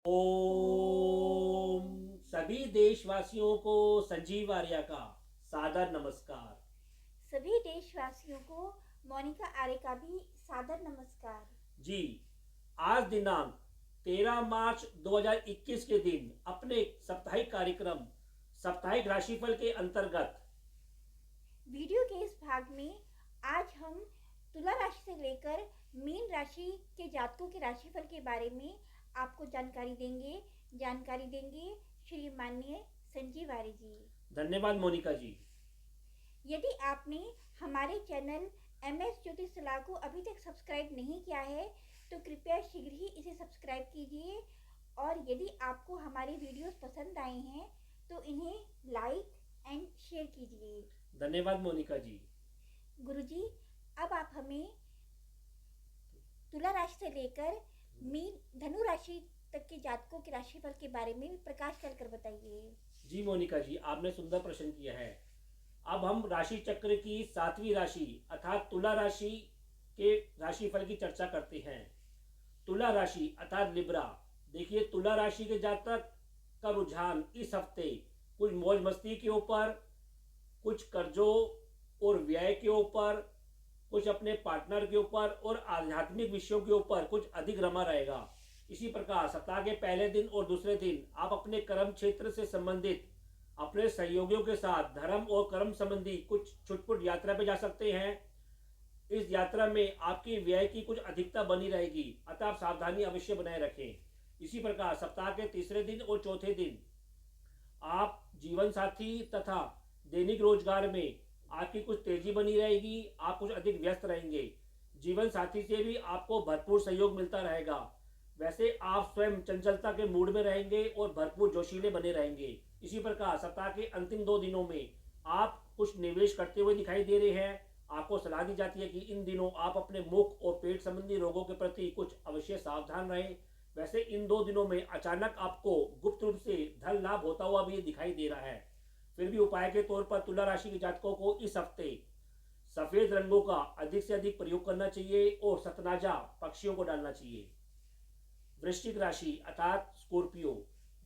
ओम सभी देशवासियों को संजीव आर्या का सादर नमस्कार। सभी देशवासियों को मोनिका आर्य का भी सादर नमस्कार। जी, आज दिनांक 13 मार्च 2021 के दिन अपने साप्ताहिक कार्यक्रम साप्ताहिक राशिफल के अंतर्गत वीडियो के इस भाग में आज हम तुला राशि से लेकर मीन राशि के जातकों के राशिफल के बारे में आपको जानकारी देंगे श्री माननीय संजीव आर्य जी। धन्यवाद मोनिका जी। यदि आपने हमारे चैनल MS ज्योतिष सलाह को अभी तक सब्सक्राइब नहीं किया है तो कृपया शीघ्र ही इसे सब्सक्राइब कीजिए और यदि आपको हमारे वीडियोस पसंद आए हैं तो इन्हें लाइक एंड शेयर कीजिए। धन्यवाद मोनिका जी। गुरुजी, अब आप हमें तुला राशि से लेकर मीन धनु राशि तक के जातकों के राशिफल के बारे में प्रकाश डालकर बताइए। जी मोनिका जी, आपने सुंदर प्रश्न किया है। अब हम राशि चक्र की 7वीं राशि अर्थात तुला राशि के राशिफल की चर्चा करते हैं। तुला राशि अर्थात लिब्रा। देखिए, तुला राशि के जातक का रुझान इस हफ्ते कुछ मौज मस्ती के ऊपर, कुछ कर्जों और व्यय के ऊपर, कुछ अपने पार्टनर के ऊपर और आध्यात्मिक विषयों के ऊपर कुछ अधिक रमा रहेगा। इसी प्रकार सप्ताह के पहले दिन और दूसरे दिन आप अपने कर्म क्षेत्र से संबंधित अपने सहयोगियों के साथ धर्म और कर्म संबंधी कुछ छुटपुट यात्रा पे जा सकते हैं। इस यात्रा में आपकी व्यय की कुछ अधिकता बनी रहेगी, अतः आप सावधानी अवश्य बनाए रखें। इसी प्रकार सप्ताह के तीसरे दिन और चौथे दिन आप जीवन साथी तथा दैनिक रोजगार में आपकी कुछ तेजी बनी रहेगी, आप कुछ अधिक व्यस्त रहेंगे। जीवन साथी से भी आपको भरपूर सहयोग मिलता रहेगा। वैसे आप स्वयं चंचलता के मूड में रहेंगे और भरपूर जोशीले बने रहेंगे। इसी प्रकार सप्ताह के अंतिम 2 दिनों में आप कुछ निवेश करते हुए दिखाई दे रहे हैं। आपको सलाह दी जाती है कि इन दिनों आप अपने मुख और पेट संबंधी रोगों के प्रति कुछ अवश्य सावधान रहें। वैसे इन 2 दिनों में अचानक आपको गुप्त रूप से धन लाभ होता हुआ भी दिखाई दे रहा है। फिर भी उपाय के तौर पर तुला राशि के जातकों को इस हफ्ते सफेद रंगों का अधिक से अधिक प्रयोग करना चाहिए और सतनाजा पक्षियों को डालना चाहिए। वृश्चिक राशि अर्थात स्कॉर्पियो।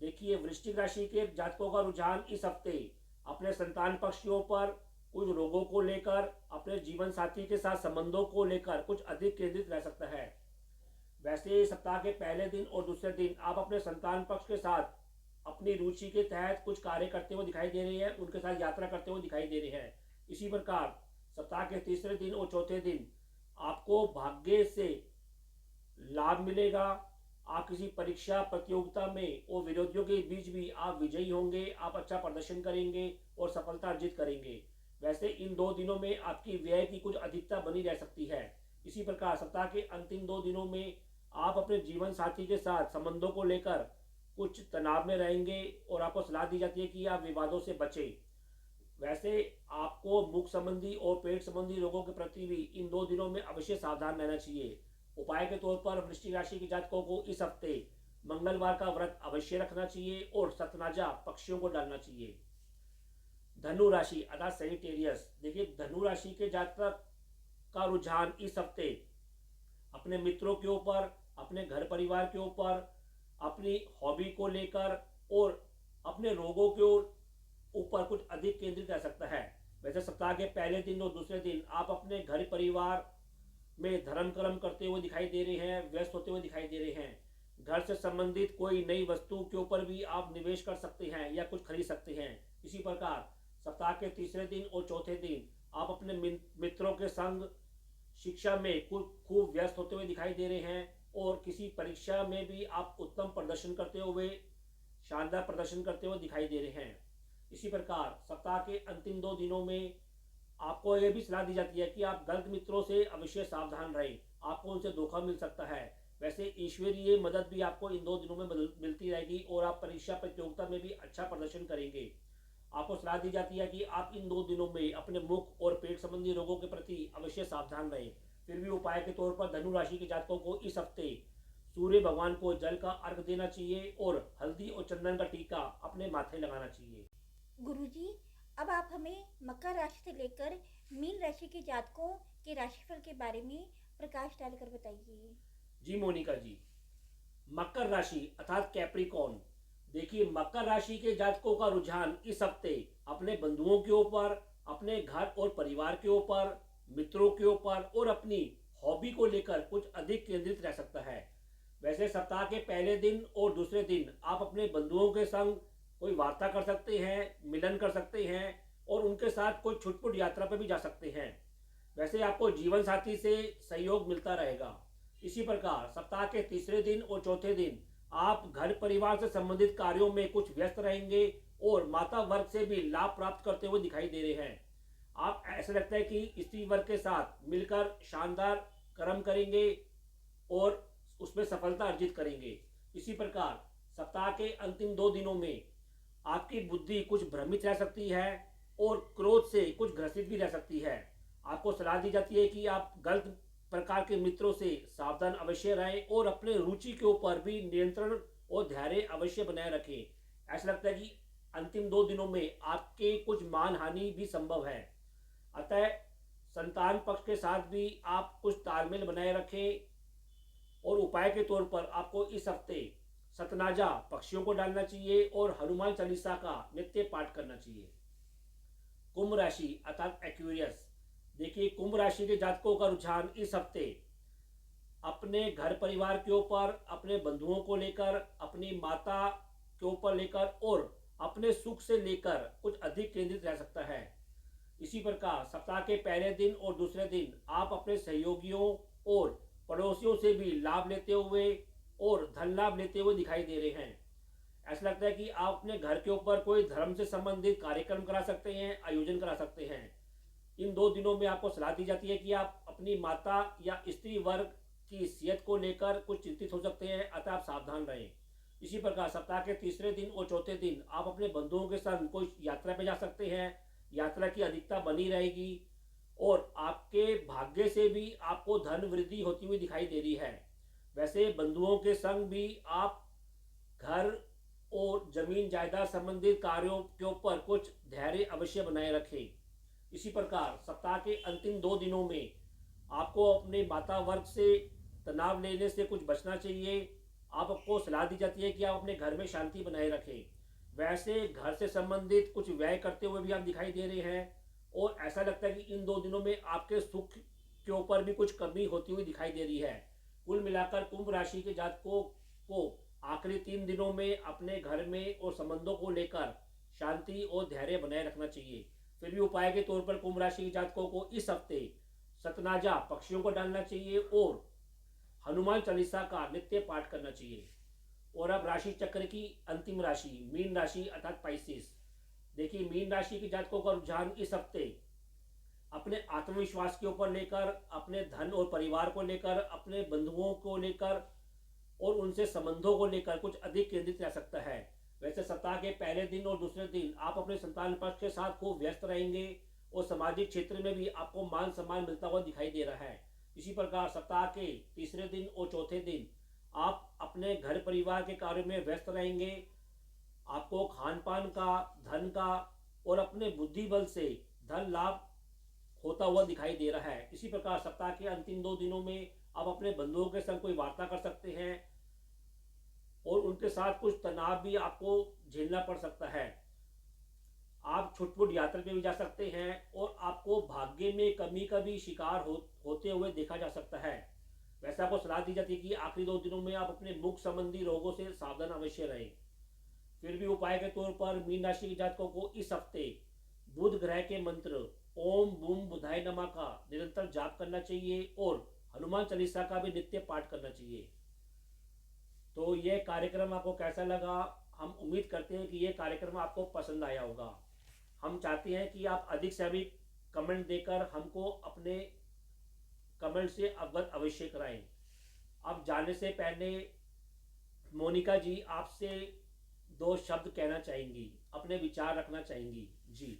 देखिए, वृश्चिक राशि के जातकों का रुझान इस हफ्ते अपने संतान पक्षियों पर, कुछ रोगों को लेकर, अपने जीवन साथी के साथ संबंधों को लेकर कुछ अधिक केंद्रित रह सकता है। वैसे सप्ताह के पहले दिन और दूसरे दिन आप अपने संतान पक्ष के साथ अपनी रुचि के तहत कुछ कार्य करते हुए दिखाई दे रहे हैं, उनके साथ यात्रा करते हुए दिखाई दे रहे हैं। इसी प्रकार सप्ताह के तीसरे दिन और चौथे दिन आपको भाग्य से लाभ मिलेगा। आप किसी परीक्षा प्रतियोगिता में और विरोधियों के बीच भी आप विजयी होंगे, आप अच्छा प्रदर्शन करेंगे और सफलता अर्जित करेंगे। वैसे इन 2 दिनों में आपकी व्यय की कुछ अधिकता बनी रह सकती है। इसी प्रकार सप्ताह के अंतिम 2 दिनों में आप अपने जीवन साथी के साथ संबंधों को लेकर कुछ तनाव में रहेंगे और आपको सलाह दी जाती है कि आप विवादों से बचें। वैसे आपको मुख संबंधी और पेट संबंधी रोगों के प्रति भी इन 2 दिनों में अवश्य सावधान रहना चाहिए। उपाय के तौर पर वृश्चिक राशि के जातकों को इस हफ्ते मंगलवार का व्रत अवश्य रखना चाहिए और सतनाजा पक्षियों को डालना चाहिए। धनु राशि अर्थात सेजिटेरियस। देखिए, धनु राशि के जातक का रुझान इस हफ्ते अपने मित्रों के ऊपर, अपने घर परिवार के ऊपर, अपनी हॉबी को लेकर और अपने रोगों के ऊपर कुछ अधिक केंद्रित रह सकता है। वैसे सप्ताह के पहले दिन और दूसरे दिन आप अपने घर परिवार में धर्म कर्म करते हुए दिखाई दे रहे हैं, व्यस्त होते हुए दिखाई दे रहे हैं। घर से संबंधित कोई नई वस्तु के ऊपर भी आप निवेश कर सकते हैं या कुछ खरीद सकते हैं। इसी प्रकार सप्ताह के तीसरे दिन और चौथे दिन आप अपने मित्रों के संग शिक्षा में खूब व्यस्त होते हुए दिखाई दे रहे हैं और किसी परीक्षा में भी आप उत्तम प्रदर्शन करते हुए, शानदार प्रदर्शन करते हुए दिखाई दे रहे हैं। इसी प्रकार सप्ताह के अंतिम 2 दिनों में आपको यह भी सलाह दी जाती है कि आप गलत मित्रों से अवश्य सावधान रहें, आपको उनसे धोखा मिल सकता है। वैसे ईश्वरीय मदद भी आपको इन 2 दिनों में मिलती रहेगी और आप परीक्षा प्रतियोगिता में भी अच्छा प्रदर्शन करेंगे। आपको सलाह दी जाती है कि आप इन 2 दिनों में अपने मुख और पेट संबंधी रोगों के प्रति अवश्य सावधान रहें। फिर भी उपाय के तौर पर धनु राशि के जातकों को इस हफ्ते सूर्य भगवान को जल का अर्घ देना चाहिए और हल्दी और चंदन का टीका अपने माथे लगाना चाहिए। गुरुजी, अब आप हमें मकर राशि से लेकर मीन राशि के जातकों के राशिफल के बारे में प्रकाश डालकर बताइए। जी मोनिका जी, मकर राशि अर्थात कैप्रिकॉर्न। देखिए मकर राशि के जातकों का रुझान इस हफ्ते अपने बंधुओं के ऊपर, अपने घर और परिवार के ऊपर, मित्रों के ऊपर और अपनी हॉबी को लेकर कुछ अधिक केंद्रित रह सकता है। वैसे सप्ताह के पहले दिन और दूसरे दिन आप अपने बंधुओं के संग कोई वार्ता कर सकते हैं, मिलन कर सकते हैं और उनके साथ कोई छुटपुट यात्रा पर भी जा सकते हैं। वैसे आपको जीवन साथी से सहयोग मिलता रहेगा। इसी प्रकार सप्ताह के तीसरे दिन और चौथे दिन आप घर परिवार से संबंधित कार्यों में कुछ व्यस्त रहेंगे और माता वर्ग से भी लाभ प्राप्त करते हुए दिखाई दे रहे हैं। आप ऐसा लगता है कि स्त्री वर्ग के साथ मिलकर शानदार कर्म करेंगे और उसमें सफलता अर्जित करेंगे। इसी प्रकार सप्ताह के अंतिम 2 दिनों में आपकी बुद्धि कुछ भ्रमित रह सकती है और क्रोध से कुछ ग्रसित भी रह सकती है। आपको सलाह दी जाती है कि आप गलत प्रकार के मित्रों से सावधान अवश्य रहें और अपने रुचि के ऊपर भी नियंत्रण और धैर्य अवश्य बनाए रखें। ऐसा लगता है कि अंतिम 2 दिनों में आपके कुछ मान हानि भी संभव है। अतः संतान पक्ष के साथ भी आप कुछ तालमेल बनाए रखें और उपाय के तौर पर आपको इस हफ्ते सतनाजा पक्षियों को डालना चाहिए और हनुमान चालीसा का नित्य पाठ करना चाहिए। कुंभ राशि अर्थात एक्वेरियस। देखिए कुंभ राशि के जातकों का रुझान इस हफ्ते अपने घर परिवार के ऊपर, अपने बंधुओं को लेकर, अपनी माता के ऊपर लेकर और अपने सुख से लेकर कुछ अधिक केंद्रित रह सकता है। इसी प्रकार सप्ताह के पहले दिन और दूसरे दिन आप अपने सहयोगियों और पड़ोसियों से भी लाभ लेते हुए और धन लाभ लेते हुए दिखाई दे रहे हैं। ऐसा लगता है कि आप अपने घर के ऊपर कोई धर्म से संबंधित कार्यक्रम करा सकते हैं, आयोजन करा सकते हैं। इन 2 दिनों में आपको सलाह दी जाती है कि आप अपनी माता या स्त्री वर्ग की सेहत को लेकर कुछ चिंतित हो सकते हैं, अतः आप सावधान रहें। इसी प्रकार सप्ताह के तीसरे दिन और चौथे दिन आप अपने बंधुओं के साथ कोई यात्रा पे जा सकते हैं। यात्रा की अधिकता बनी रहेगी और आपके भाग्य से भी आपको धन वृद्धि होती हुई दिखाई दे रही है। वैसे बंधुओं के संग भी आप घर और जमीन जायदाद संबंधित कार्यों के ऊपर कुछ धैर्य अवश्य बनाए रखें। इसी प्रकार सप्ताह के अंतिम 2 दिनों में आपको अपने माता वर्ग से तनाव लेने से कुछ बचना चाहिए। आपको सलाह दी जाती है कि आप अपने घर में शांति बनाए रखें। वैसे घर से संबंधित कुछ व्यय करते हुए भी आप दिखाई दे रहे हैं और ऐसा लगता है कि इन 2 दिनों में आपके सुख के ऊपर भी कुछ कमी होती हुई दिखाई दे रही है। कुल मिलाकर कुंभ राशि के जातकों को आखिरी 3 दिनों में अपने घर में और संबंधों को लेकर शांति और धैर्य बनाए रखना चाहिए। फिर भी उपाय के तौर पर कुंभ राशि के जातकों को इस हफ्ते सतनाजा पक्षियों को डालना चाहिए और हनुमान चालीसा का नित्य पाठ करना चाहिए। और अब राशि चक्र की अंतिम राशि मीन राशि अर्थात स्पाइसिस। देखिए मीन राशि के जातकों का रुझान इस हफ्ते अपने आत्मविश्वास के ऊपर लेकर, अपने धन और परिवार को लेकर, अपने बंधुओं को लेकर और उनसे संबंधों को लेकर कुछ अधिक केंद्रित रह सकता है। वैसे सप्ताह के पहले दिन और दूसरे दिन आप अपने संतान पक्ष के साथ खूब व्यस्त रहेंगे और सामाजिक क्षेत्र में भी आपको मान सम्मान मिलता हुआ दिखाई दे रहा है। इसी प्रकार सप्ताह के तीसरे दिन और चौथे दिन आप अपने घर परिवार के कार्य में व्यस्त रहेंगे। आपको खान पान का, धन का और अपने बुद्धि बल से धन लाभ होता हुआ दिखाई दे रहा है। इसी प्रकार सप्ताह के अंतिम 2 दिनों में आप अपने बंधुओं के संग कोई वार्ता कर सकते हैं और उनके साथ कुछ तनाव भी आपको झेलना पड़ सकता है। आप छुटपुट यात्रा पे भी जा सकते हैं और आपको भाग्य में कमी का भी शिकार होते हुए देखा जा सकता है। वैसे आपको सलाह दी जाती है कि आखिरी 2 दिनों में आप अपने मुख संबंधी रोगों से सावधान अवश्य रहें। फिर भी उपाय के तौर पर मीन राशि के जातकों को इस हफ्ते बुध ग्रह के मंत्र ओम बूम बुधाय नमः का निरंतर जाप करना चाहिए और हनुमान चालीसा का भी नित्य पाठ करना चाहिए। तो यह कार्यक्रम आपको कैसा लगा? हम उम्मीद करते हैं कि यह कार्यक्रम आपको पसंद आया होगा। हम चाहते हैं कि आप अधिक से अधिक कमेंट देकर हमको अपने कमेंट से अवगत अवश्य कराएं। अब जाने से पहले मोनिका जी आपसे 2 शब्द कहना चाहेंगी, अपने विचार रखना चाहेंगी जी।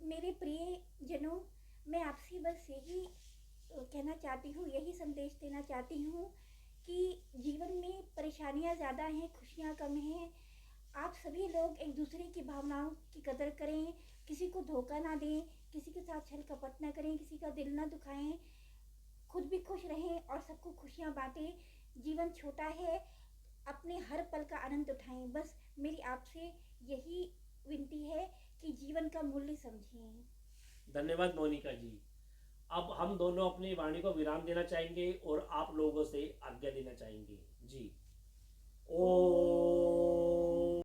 मेरे प्रिय जनों, मैं आपसे बस यही कहना चाहती हूँ, यही संदेश देना चाहती हूँ कि जीवन में परेशानियाँ ज़्यादा हैं, खुशियाँ कम हैं। आप सभी लोग एक दूसरे की भावनाओं की कदर करें, किसी को धोखा ना दें, किसी के साथ छल कपट ना करें, किसी का दिल ना दुखाएं, खुद भी खुश रहें और सबको खुशियाँ बांटें। जीवन छोटा है, अपने हर पल का आनंद उठाएं। बस मेरी आपसे यही विनती है कि जीवन का मूल्य समझें। धन्यवाद मोनिका जी। अब हम दोनों अपनी वाणी को विराम देना चाहेंगे और आप लोगों से आज्ञा लेना चाहेंगे जी। ओ